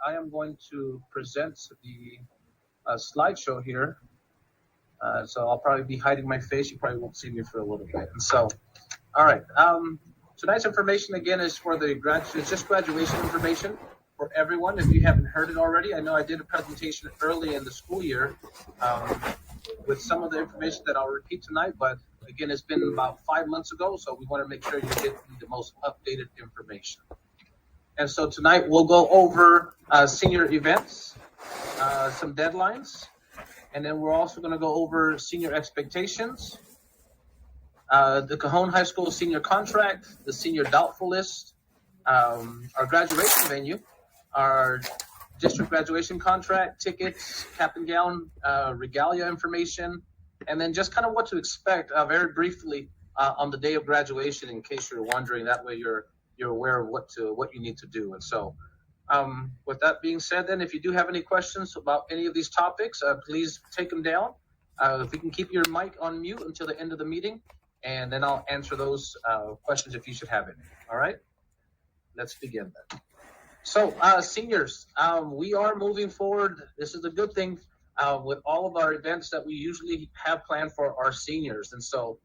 I am going to present the slideshow here. So I'll probably be hiding my face. You probably won't see me for a little bit. And so, all right. Tonight's information, again, is for the it's just graduation information for everyone. If you haven't heard it already, I know I did a presentation early in the school year with some of the information that I'll repeat tonight. But again, it's been about 5 months ago, so we want to make sure you get the most updated information. And so tonight we'll go over senior events, some deadlines, and then we're also going to go over senior expectations, the Cajon High School senior contract, the senior doubtful list, our graduation venue, our district graduation contract, tickets, cap and gown, regalia information, and then just kind of what to expect very briefly on the day of graduation, in case you're wondering. That way you're aware of what you need to do. And so with that being said, then if you do have any questions about any of these topics, please take them down. If you can keep your mic on mute until the end of the meeting, and then I'll answer those questions if you should have it. All right, let's begin then. So seniors, we are moving forward. This is a good thing with all of our events that we usually have planned for our seniors. And so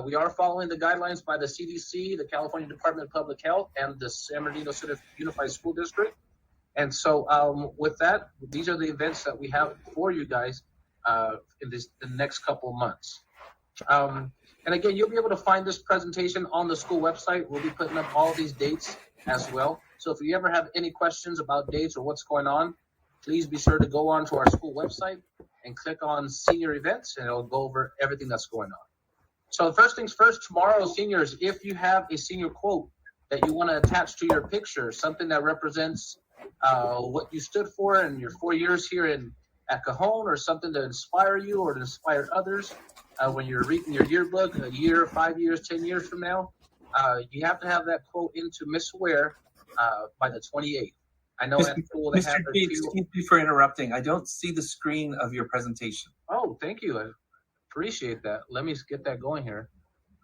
we are following the guidelines by the CDC, the California Department of Public Health, and the San Bernardino City Unified School District. And so with that, these are the events that we have for you guys in the next couple of months. And again, you'll be able to find this presentation on the school website. We'll be putting up all these dates as well. So if you ever have any questions about dates or what's going on, please be sure to go on to our school website and click on senior events, and it'll go over everything that's going on. So first things first, tomorrow, seniors, if you have a senior quote that you want to attach to your picture, something that represents what you stood for in your 4 years here at Cajon, or something to inspire you or to inspire others when you're reading your yearbook a year, 5 years, 10 years from now, you have to have that quote into Miss Ware by the 28th. I know at school they have G, excuse me for interrupting. I don't see the screen of your presentation. Oh, thank you. I appreciate that. Let me get that going here.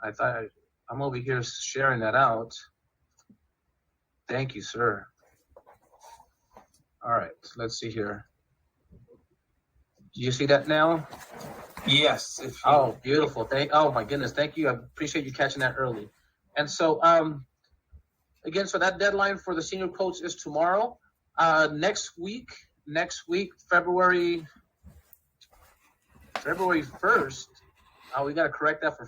I'm over here sharing that out. Thank you, sir. All right, let's see here. Do you see that now? Yes. Oh, beautiful. Oh my goodness. Thank you. I appreciate you catching that early. And so, again, so that deadline for the senior quotes is tomorrow. Next week, February 1st. We got to correct that for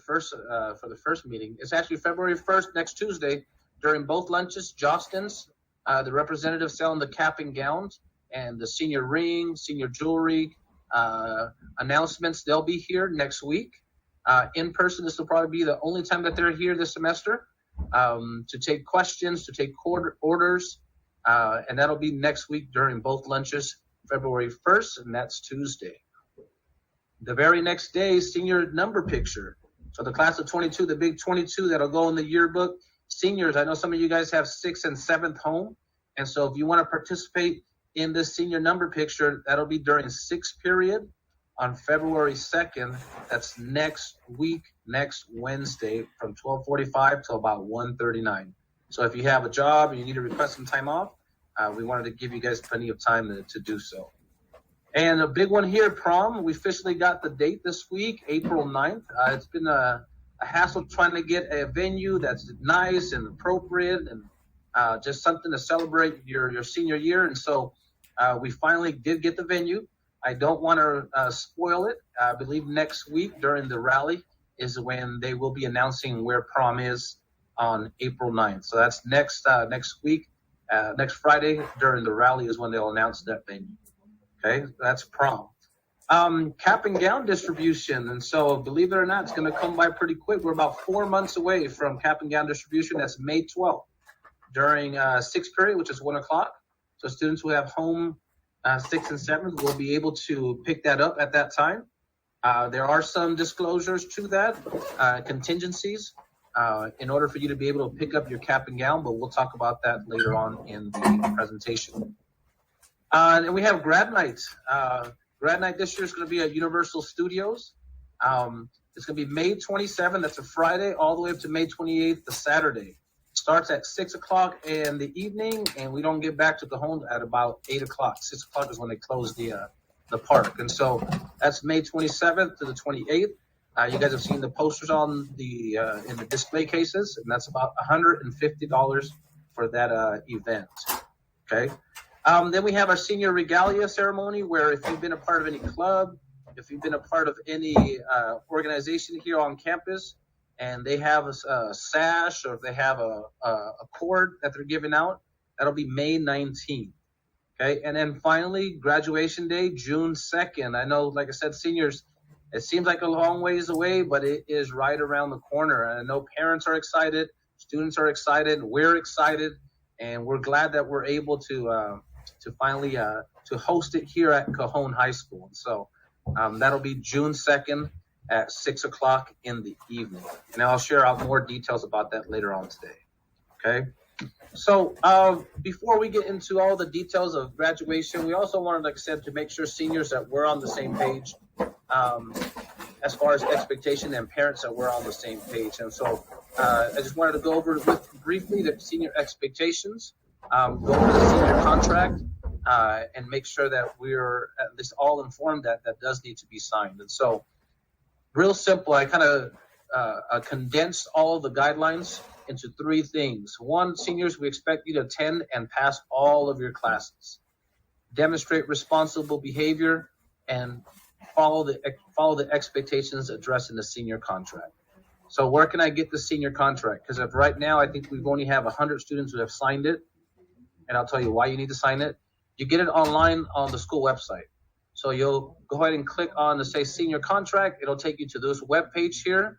the first meeting. It's actually February 1st, next Tuesday, during both lunches. Jostens, the representatives selling the cap and gowns and the senior ring, senior jewelry announcements. They'll be here next week. In person, this will probably be the only time that they're here this semester to take questions, to take orders, and that'll be next week during both lunches, February 1st, and that's Tuesday. The very next day, senior number picture. So the class of 22, the big 22 that'll go in the yearbook. Seniors, I know some of you guys have 6th and 7th home, and so if you want to participate in this senior number picture, that'll be during 6th period on February 2nd. That's next week, next Wednesday, from 12:45 to about 1:39. So if you have a job and you need to request some time off, we wanted to give you guys plenty of time to do so. And a big one here, prom. We officially got the date this week, April 9th. It's been a hassle trying to get a venue that's nice and appropriate and just something to celebrate your senior year. And so we finally did get the venue. I don't want to spoil it. I believe next week during the rally is when they will be announcing where prom is on April 9th. So that's next week, next Friday during the rally is when they'll announce that venue. Okay, that's prom. Cap and gown distribution. And so believe it or not, it's going to come by pretty quick. We're about 4 months away from cap and gown distribution. That's May 12th during 6th period, which is 1 o'clock. So students who have home 6th and 7th will be able to pick that up at that time. There are some disclosures to that, contingencies, in order for you to be able to pick up your cap and gown, but we'll talk about that later on in the presentation. And we have grad night. Grad night this year is going to be at Universal Studios. It's going to be May 27th, that's a Friday, all the way up to May 28th, the Saturday. starts at 6 o'clock in the evening, and we don't get back to Cajon at about 8 o'clock. 6 o'clock is when they close the park. And so that's May 27th to the 28th. You guys have seen the posters on the in the display cases, and that's about $150 for that event. Okay. Then we have our senior regalia ceremony, where if you've been a part of any club, if you've been a part of any organization here on campus, and they have a sash, or if they have a cord that they're giving out, that'll be May 19th. Okay, and then finally, graduation day, June 2nd. I know, like I said, seniors, it seems like a long ways away, but it is right around the corner. I know parents are excited, students are excited, we're excited, and we're glad that we're able to finally to host it here at Cajon High School. So that'll be June 2nd at 6 o'clock in the evening. And I'll share out more details about that later on today. Okay. So before we get into all the details of graduation, we also wanted, like I said, to make sure seniors that we're on the same page as far as expectation, and parents that we're on the same page. And so I just wanted to go over with briefly the senior expectations, go over the senior contract, and make sure that we're at least all informed that that does need to be signed. And so real simple, I kind of condensed all of the guidelines into three things. One, seniors, we expect you to attend and pass all of your classes, demonstrate responsible behavior, and follow the expectations addressed in the senior contract. So where can I get the senior contract? Because of right now, I think we've only have 100 students who have signed it, and I'll tell you why you need to sign it. You get it online on the school website. So you'll go ahead and click on the say senior contract. It'll take you to this web page here.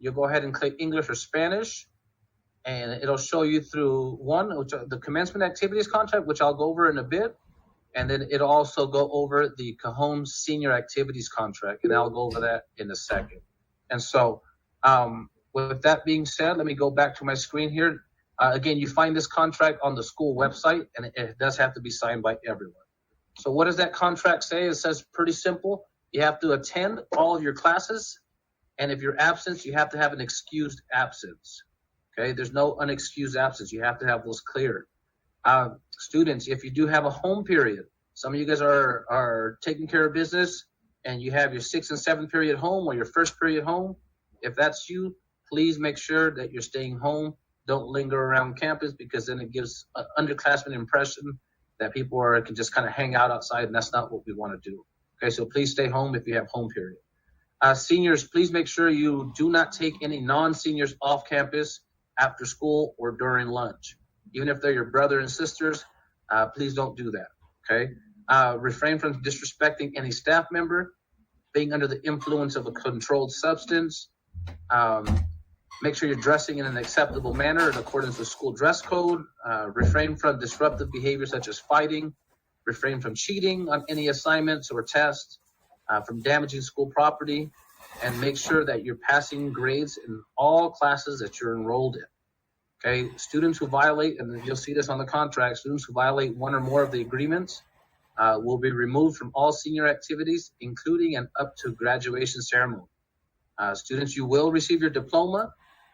You'll go ahead and click English or Spanish, and it'll show you through one, which the commencement activities contract, which I'll go over in a bit. And then it'll also go over the Cajon senior activities contract, and I'll go over that in a second. And so with that being said, let me go back to my screen here. Again, you find this contract on the school website, and it does have to be signed by everyone. So what does that contract say? It says pretty simple. You have to attend all of your classes, and if you're absent, you have to have an excused absence. Okay, there's no unexcused absence. You have to have those clear. Students, if you do have a home period, some of you guys are taking care of business, and you have your 6th and 7th period home or your first period home. If that's you, please make sure that you're staying home. Don't linger around campus, because then it gives an underclassmen impression that people can just kind of hang out outside, and that's not what we want to do. Okay, so please stay home if you have home period. Seniors, please make sure you do not take any non-seniors off campus after school or during lunch. Even if they're your brother and sisters, please don't do that, okay? Refrain from disrespecting any staff member, being under the influence of a controlled substance. Make sure you're dressing in an acceptable manner in accordance with school dress code. Refrain from disruptive behavior such as fighting. Refrain from cheating on any assignments or tests, from damaging school property, and make sure that you're passing grades in all classes that you're enrolled in. Okay, students who violate, and you'll see this on the contract, students who violate one or more of the agreements will be removed from all senior activities, including and up to graduation ceremony. Students, you will receive your diploma,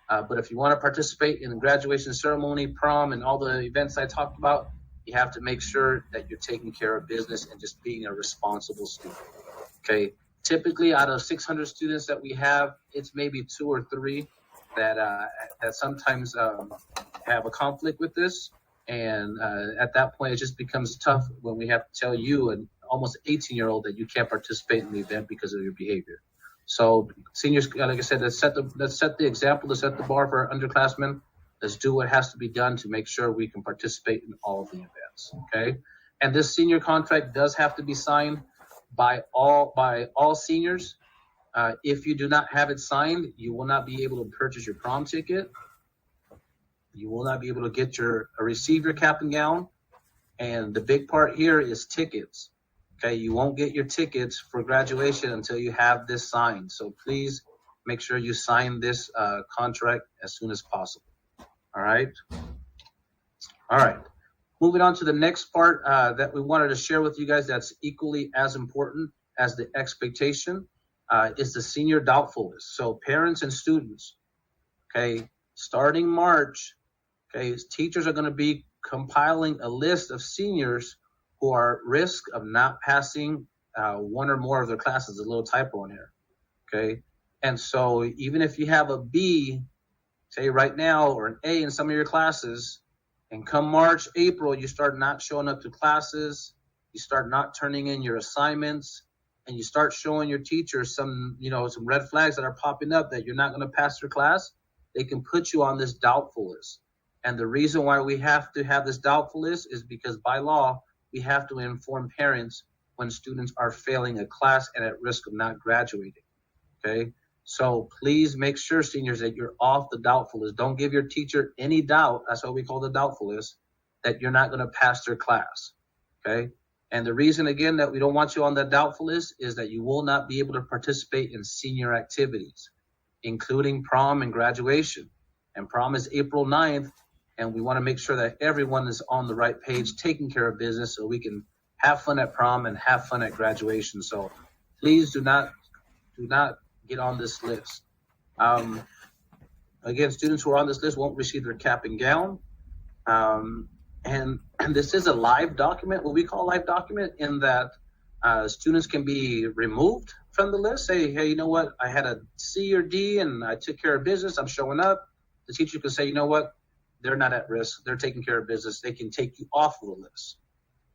but if you want to participate in the graduation ceremony, prom, and all the events I talked about, you have to make sure that you're taking care of business and just being a responsible student. Okay, typically out of 600 students that we have, it's maybe 2 or 3 that sometimes have a conflict with this, and at that point it just becomes tough when we have to tell you, an almost 18-year-old, that you can't participate in the event because of your behavior. So seniors, like I said, let's set the example, to set the bar for our underclassmen. Let's do what has to be done to make sure we can participate in all of the events. Okay, and this senior contract does have to be signed by all seniors. If you do not have it signed, you will not be able to purchase your prom ticket. You will not be able to receive your cap and gown. And the big part here is tickets. Okay, you won't get your tickets for graduation until you have this signed. So please make sure you sign this contract as soon as possible. All right. All right. Moving on to the next part that we wanted to share with you guys, that's equally as important as the expectation, is the senior doubtful list. So parents and students, okay, starting March, Okay, teachers are going to be compiling a list of seniors who are at risk of not passing one or more of their classes. A little typo in here. Okay, and so even if you have a B, say right now, or an A in some of your classes, and come March, April, you start not showing up to classes, you start not turning in your assignments, and you start showing your teachers some red flags that are popping up that you're not going to pass your class, they can put you on this doubtful list. And the reason why we have to have this doubtful list is because by law, we have to inform parents when students are failing a class and at risk of not graduating. Okay, so please make sure, seniors, that you're off the doubtful list. Don't give your teacher any doubt, that's what we call the doubtful list, that you're not going to pass their class. Okay, and the reason, again, that we don't want you on the doubtful list is that you will not be able to participate in senior activities, including prom and graduation. And prom is April 9th, and we want to make sure that everyone is on the right page, taking care of business, so we can have fun at prom and have fun at graduation. So please do not get on this list. Again, students who are on this list won't receive their cap and gown. And this is a live document, what we call a live document, in that students can be removed from the list. Say, hey, you know what? I had a C or D and I took care of business. I'm showing up. The teacher can say, you know what? They're not at risk. They're taking care of business. They can take you off of the list.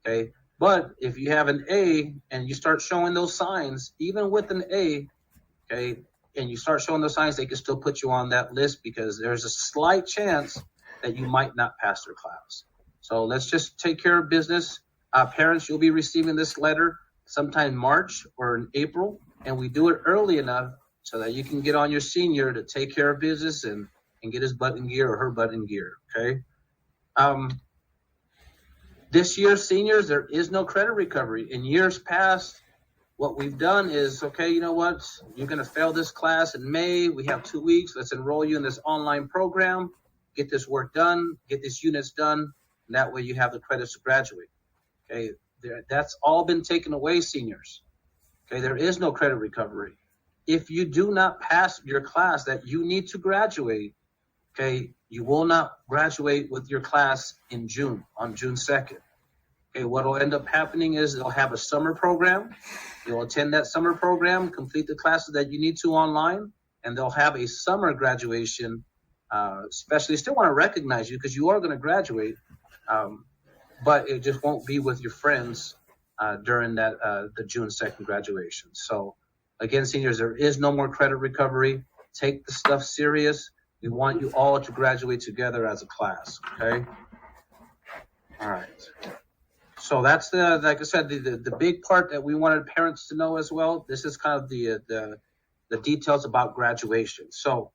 Okay. But if you have an A and you start showing those signs, even with an A, okay, and you start showing those signs, they can still put you on that list because there's a slight chance that you might not pass their class. So let's just take care of business. Parents, you'll be receiving this letter sometime in March or in April, and we do it early enough so that you can get on your senior to take care of business and get his butt in gear or her butt in gear, okay? This year, seniors, there is no credit recovery. In years past, what we've done is, okay, you know what? You're going to fail this class in May. We have 2 weeks. Let's enroll you in this online program. Get this work done. Get these units done. And that way you have the credits to graduate. Okay, that's all been taken away, seniors. Okay, there is no credit recovery. If you do not pass your class that you need to graduate, okay, you will not graduate with your class in June, on June 2nd. Okay, what will end up happening is they'll have a summer program. You'll attend that summer program, complete the classes that you need to online, and they'll have a summer graduation. Especially, they still want to recognize you because you are going to graduate, but it just won't be with your friends during that the June 2nd graduation. So, again, seniors, there is no more credit recovery. Take the stuff serious. We want you all to graduate together as a class, okay? All right. So that's like I said, the big part that we wanted parents to know as well. This is kind of the details about graduation. So,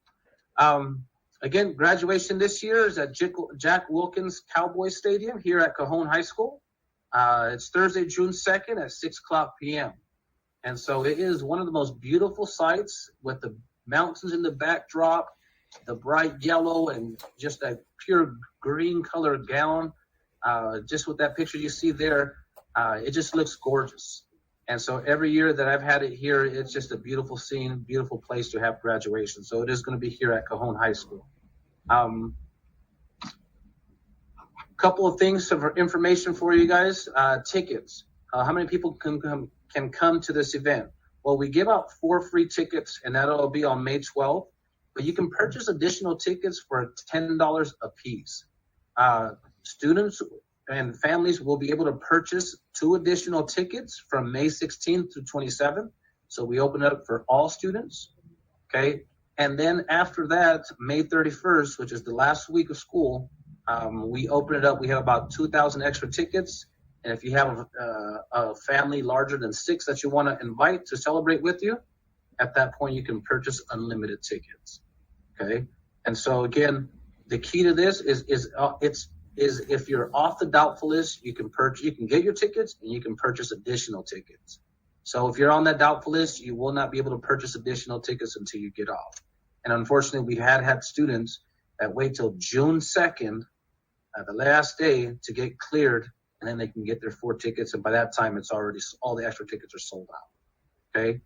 again, graduation this year is at Jack Wilkins Cowboy Stadium here at Cajon High School. It's Thursday, June 2nd at 6:00 p.m. And so it is one of the most beautiful sights with the mountains in the backdrop, the bright yellow and just a pure green colored gown. Just with that picture you see there, it just looks gorgeous. And so every year that I've had it here, it's just a beautiful scene, beautiful place to have graduation. So it is going to be here at Cajon High School. Couple of things of information for you guys. Tickets. How many people can come to this event? Well, we give out 4 free tickets, and that'll be on May 12th. But you can purchase additional tickets for $10 a piece. Students and families will be able to purchase 2 additional tickets from May 16th to 27th. So we open it up for all students, okay? And then after that, May 31st, which is the last week of school, we open it up. We have about 2,000 extra tickets. And if you have a family larger than 6 that you want to invite to celebrate with you, at that point you can purchase unlimited tickets, okay? And so again, the key to this is if you're off the doubtful list, you can get your tickets and you can purchase additional tickets. So if you're on that doubtful list, you will not be able to purchase additional tickets until you get off. And unfortunately, we had students that wait till June 2nd, the last day, to get cleared, and then they can get their 4 tickets. And by that time, it's already, all the extra tickets are sold out. Okay.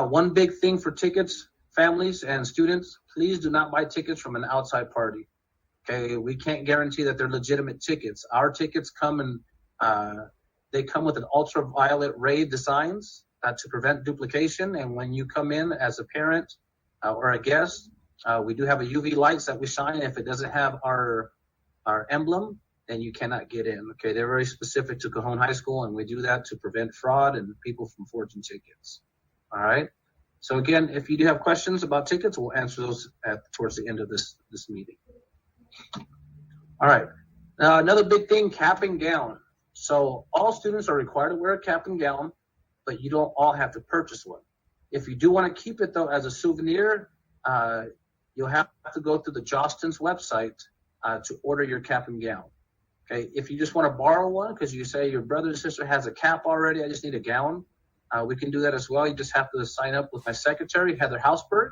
One big thing for tickets, families and students, please do not buy tickets from an outside party. Okay, we can't guarantee that they're legitimate tickets. Our tickets come in, they come with an ultraviolet ray designs to prevent duplication. And when you come in as a parent or a guest, we do have a UV lights that we shine. If it doesn't have our emblem, then you cannot get in. Okay, they're very specific to Cajon High School, and we do that to prevent fraud and people from forging tickets. All right. So again, if you do have questions about tickets, we'll answer those towards the end of this meeting. All right. Another big thing, cap and gown. So all students are required to wear a cap and gown, but you don't all have to purchase one. If you do want to keep it though as a souvenir, you'll have to go through the Jostens website to order your cap and gown. Okay. If you just want to borrow one because you say your brother or sister has a cap already, I just need a gown. We can do that as well. You just have to sign up with my secretary, Heather Hausberg,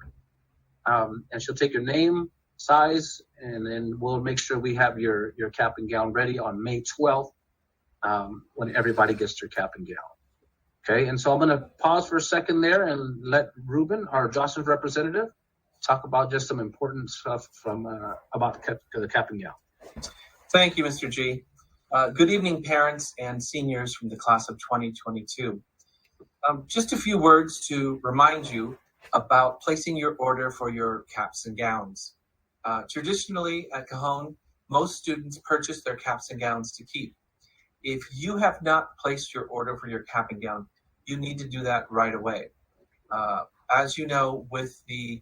and she'll take your name, size, and then we'll make sure we have your cap and gown ready on May 12th when everybody gets their cap and gown. Okay, and so I'm going to pause for a second there and let Ruben, our Jostens representative, talk about just some important stuff from about the cap and gown. Thank you, Mr. G. Good evening, parents and seniors from the class of 2022. Just a few words to remind you about placing your order for your caps and gowns. Traditionally at Cajon, most students purchase their caps and gowns to keep. If you have not placed your order for your cap and gown, you need to do that right away. As you know, with the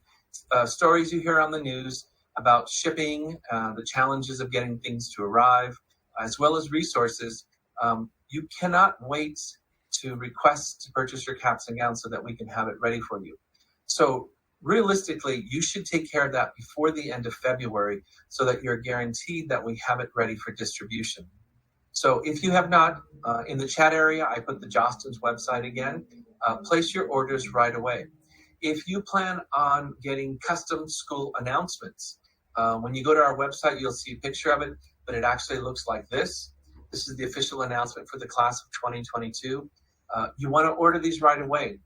stories you hear on the news about shipping, the challenges of getting things to arrive, as well as resources, you cannot wait to request to purchase your caps and gowns so that we can have it ready for you. So realistically, you should take care of that before the end of February so that you're guaranteed that we have it ready for distribution. So if you have not, in the chat area, I put the Jostens website again, place your orders right away. If you plan on getting custom school announcements, when you go to our website, you'll see a picture of it, but it actually looks like this. This is the official announcement for the class of 2022. You want to order these right away.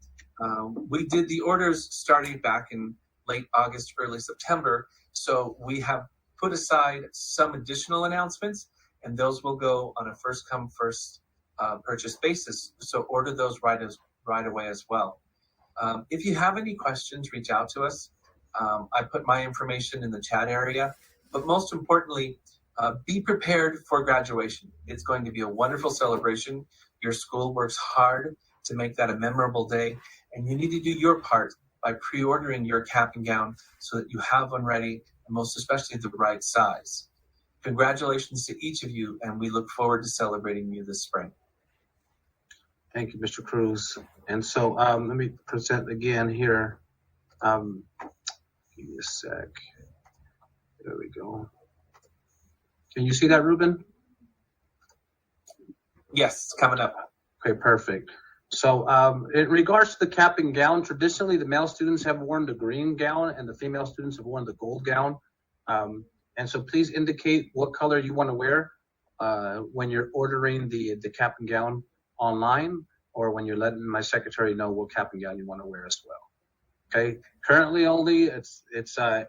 We did the orders starting back in late August, early September, so we have put aside some additional announcements, and those will go on a first-come, first purchase basis. So order those right away as well. If you have any questions, reach out to us. I put my information in the chat area, but most importantly, be prepared for graduation. It's going to be a wonderful celebration. Your school works hard to make that a memorable day, and you need to do your part by pre-ordering your cap and gown so that you have one ready, and most especially the right size. Congratulations to each of you, and we look forward to celebrating you this spring. Thank you, Mr. Cruz. And so let me present again here. Give me a sec. There we go. Can you see that, Ruben? Yes, it's coming up. Okay, perfect. So in regards to the cap and gown, traditionally the male students have worn the green gown and the female students have worn the gold gown. And so please indicate what color you want to wear when you're ordering the cap and gown online, or when you're letting my secretary know what cap and gown you want to wear as well. Okay, currently only it's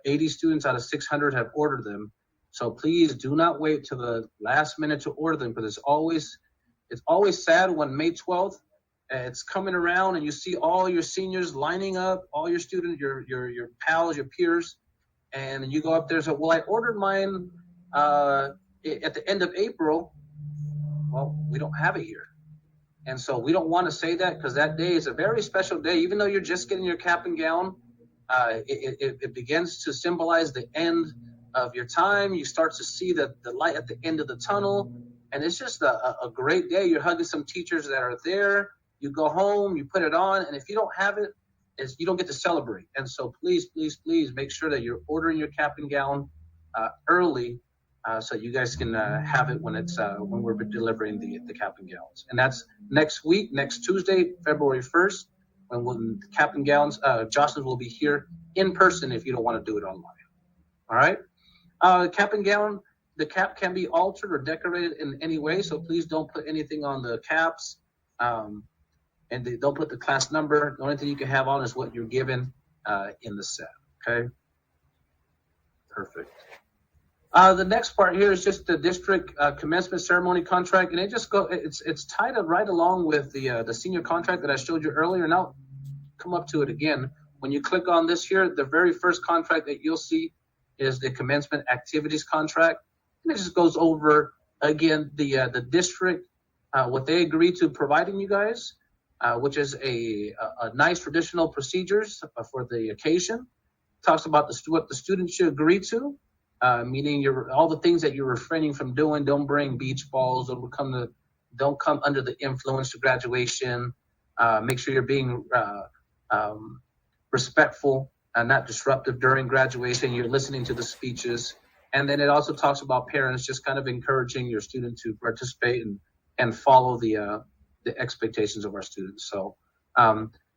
80 students out of 600 have ordered them. So please do not wait till the last minute to order them, because it's always sad when May 12th it's coming around and you see all your seniors lining up, all your students, your pals, your peers, and you go up there and say, well, I ordered mine at the end of April. Well, we don't have it here. And so we don't want to say that, because that day is a very special day. Even though you're just getting your cap and gown, it begins to symbolize the end of your time. You start to see the light at the end of the tunnel. And it's just a great day. You're hugging some teachers that are there. You go home, you put it on, and if you don't have it, you don't get to celebrate. And so please, please, please make sure that you're ordering your cap and gown early, so you guys can have it when we're delivering the cap and gowns. And that's next week, next Tuesday, February 1st, when the cap and gowns, Jostens will be here in person if you don't want to do it online. All right? Cap and gown, the cap can be altered or decorated in any way, so please don't put anything on the caps, and don't put the class number. The only thing you can have on is what you're given in the set. Okay? Perfect. The next part here is just the district commencement ceremony contract, and it's tied up right along with the senior contract that I showed you earlier. And I'll come up to it again. When you click on this here, the very first contract that you'll see is the commencement activities contract, and it just goes over again the district, what they agree to providing you guys, which is a nice traditional procedures for the occasion. Talks about what the students should agree to. Meaning all the things that you're refraining from doing. Don't bring beach balls. Don't come under the influence to graduation. Make sure you're being respectful and not disruptive during graduation. You're listening to the speeches. And then it also talks about parents just kind of encouraging your student to participate and follow the expectations of our students. So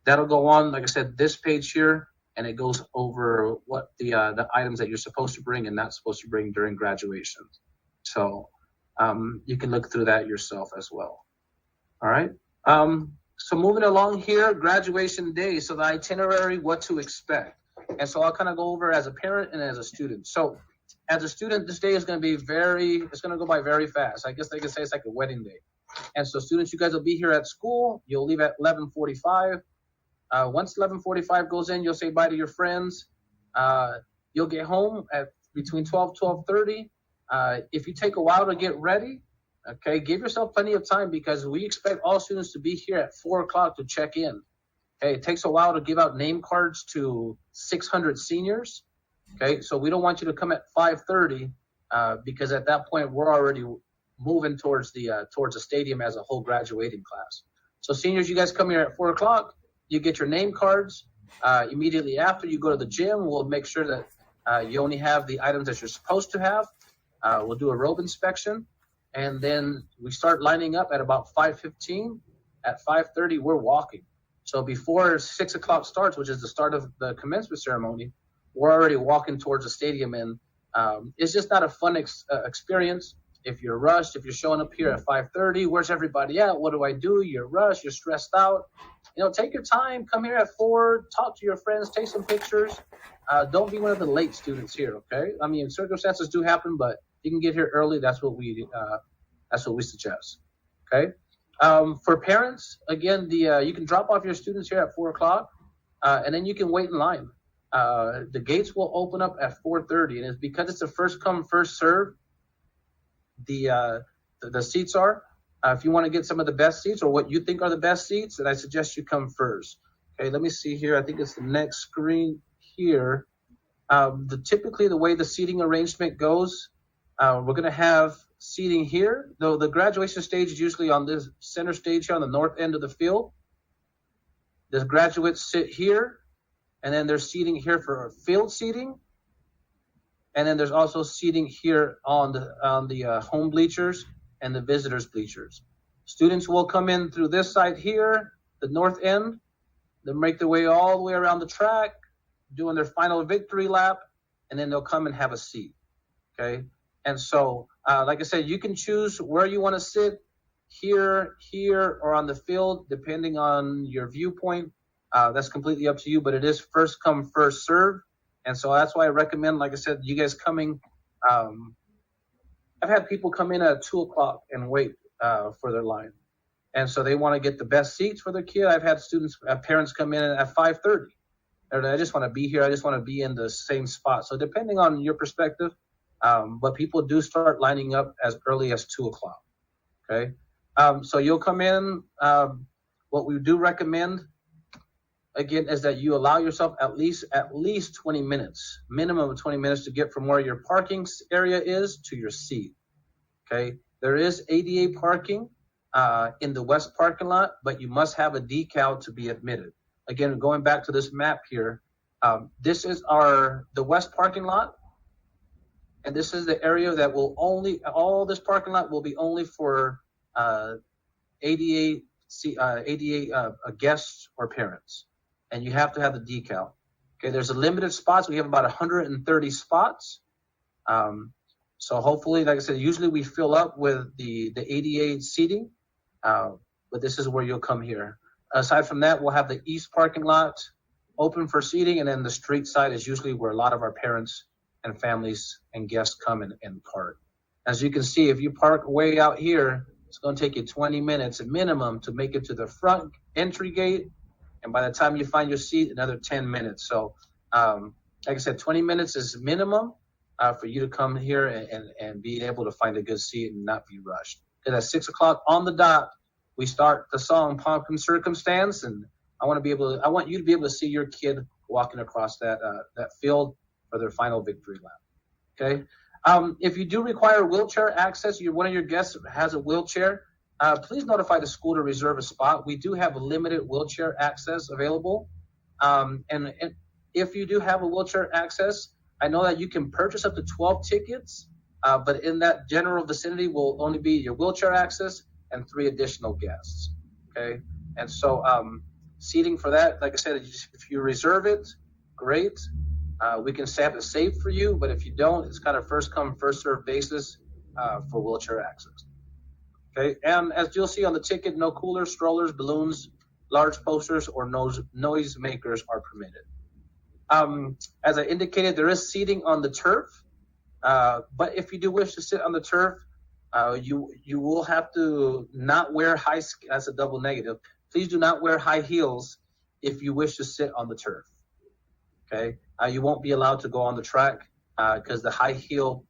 that'll go on, like I said, this page here. And it goes over what the items that you're supposed to bring and not supposed to bring during graduation. So you can look through that yourself as well. All right. So moving along here, graduation day. So the itinerary, what to expect. And so I'll kind of go over as a parent and as a student. So as a student, this day is going to be it's going to go by very fast. I guess they could say it's like a wedding day. And so students, you guys will be here at school. You'll leave at 11:45. Once 11:45 goes in, you'll say bye to your friends. You'll get home at between 12:30. If you take a while to get ready, okay, give yourself plenty of time because we expect all students to be here at 4 o'clock to check in. Okay, it takes a while to give out name cards to 600 seniors. Okay, so we don't want you to come at 5:30 because at that point we're already moving towards the stadium as a whole graduating class. So seniors, you guys come here at 4 o'clock. You get your name cards. Immediately after, you go to the gym. We'll make sure that you only have the items that you're supposed to have. We'll do a robe inspection. And then we start lining up at about 5:15. At 5:30, we're walking. So before 6 o'clock starts, which is the start of the commencement ceremony, we're already walking towards the stadium. And it's just not a fun experience. If you're rushed, if you're showing up here at 5:30, where's everybody at? What do I do? You're rushed. You're stressed out. Take your time. Come here at 4. Talk to your friends. Take some pictures. Don't be one of the late students here. Okay. I mean, circumstances do happen, but you can get here early. That's what we suggest. Okay. For parents, again, you can drop off your students here at 4 o'clock, and then you can wait in line. The gates will open up at 4:30, and it's because it's a first come first serve. The seats are. If you want to get some of the best seats or what you think are the best seats, then I suggest you come first. Okay, let me see here. I think it's the next screen here. Typically, the way the seating arrangement goes, we're going to have seating here. Though the graduation stage is usually on this center stage here on the north end of the field. The graduates sit here, and then there's seating here for field seating. And then there's also seating here on the home bleachers and the visitors bleachers. Students will come in through this side here, the north end. They'll make their way all the way around the track, doing their final victory lap, and then they'll come and have a seat. Okay. And so, like I said, you can choose where you want to sit, here, or on the field, depending on your viewpoint. That's completely up to you, but it is first come, first serve. And so that's why I recommend, like I said, you guys coming. I've had people come in at 2 o'clock and wait for their line. And so they want to get the best seats for their kid. I've had parents come in at 5:30. I just want to be here. I just want to be in the same spot. So depending on your perspective, but people do start lining up as early as 2 o'clock. Okay. So you'll come in. What we do recommend, again, is that you allow yourself at least 20 minutes, minimum of 20 minutes to get from where your parking area is to your seat. Okay. There is ADA parking in the west parking lot, but you must have a decal to be admitted. Again, going back to this map here, this is the west parking lot, and this is the area that will all this parking lot will be only for ADA guests or parents, and you have to have the decal. Okay, there's a limited spots. We have about 130 spots. So hopefully, like I said, usually we fill up with the ADA seating, but this is where you'll come here. Aside from that, we'll have the east parking lot open for seating, and then the street side is usually where a lot of our parents and families and guests come and park. As you can see, if you park way out here, it's going to take you 20 minutes at minimum to make it to the front entry gate. And by the time you find your seat, another 10 minutes. So, like I said, 20 minutes is minimum for you to come here and be able to find a good seat and not be rushed. Because at 6 o'clock on the dot, we start the song Pomp and Circumstance, and I want you to be able to see your kid walking across that field for their final victory lap. Okay. If you do require wheelchair access, one of your guests has a wheelchair, please notify the school to reserve a spot. We do have limited wheelchair access available. And if you do have a wheelchair access, I know that you can purchase up to 12 tickets, but in that general vicinity will only be your wheelchair access and 3 additional guests. Okay. And so seating for that, like I said, if you reserve it, great. We can have it saved for you, but if you don't, it's kind of first come, first served basis for wheelchair access. Okay, and as you'll see on the ticket, no coolers, strollers, balloons, large posters, or noise makers are permitted. As I indicated, there is seating on the turf, but if you do wish to sit on the turf, you will have to not wear that's a double negative. Please do not wear high heels if you wish to sit on the turf. Okay, you won't be allowed to go on the track because the high heel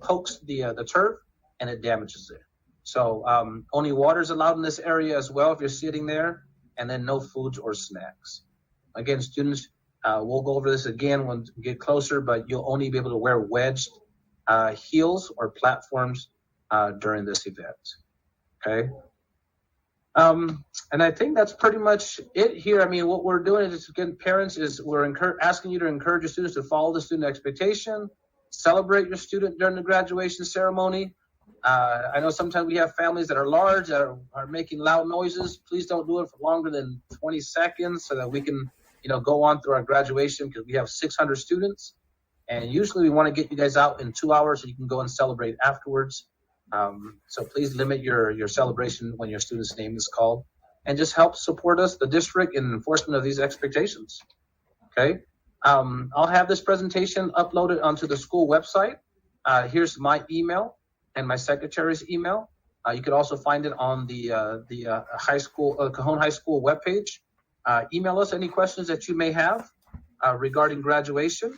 pokes the turf and it damages it. So only water is allowed in this area as well if you're sitting there, and then no foods or snacks. Again, students, we'll go over this again when we get closer, but you'll only be able to wear wedged heels or platforms during this event. Okay. And I think that's pretty much it here. I mean, what we're doing is, again, parents, is we're asking you to encourage your students to follow the student expectation, celebrate your student during the graduation ceremony. I know sometimes we have families that are large, that are making loud noises. Please don't do it for longer than 20 seconds so that we can, go on through our graduation, because we have 600 students. And usually we want to get you guys out in 2 hours so you can go and celebrate afterwards. So please limit your celebration when your student's name is called, and just help support us, the district, in enforcement of these expectations. Okay. I'll have this presentation uploaded onto the school website. Here's my email and my secretary's email. You could also find it on the high school, Cajon High School webpage. Email us any questions that you may have regarding graduation.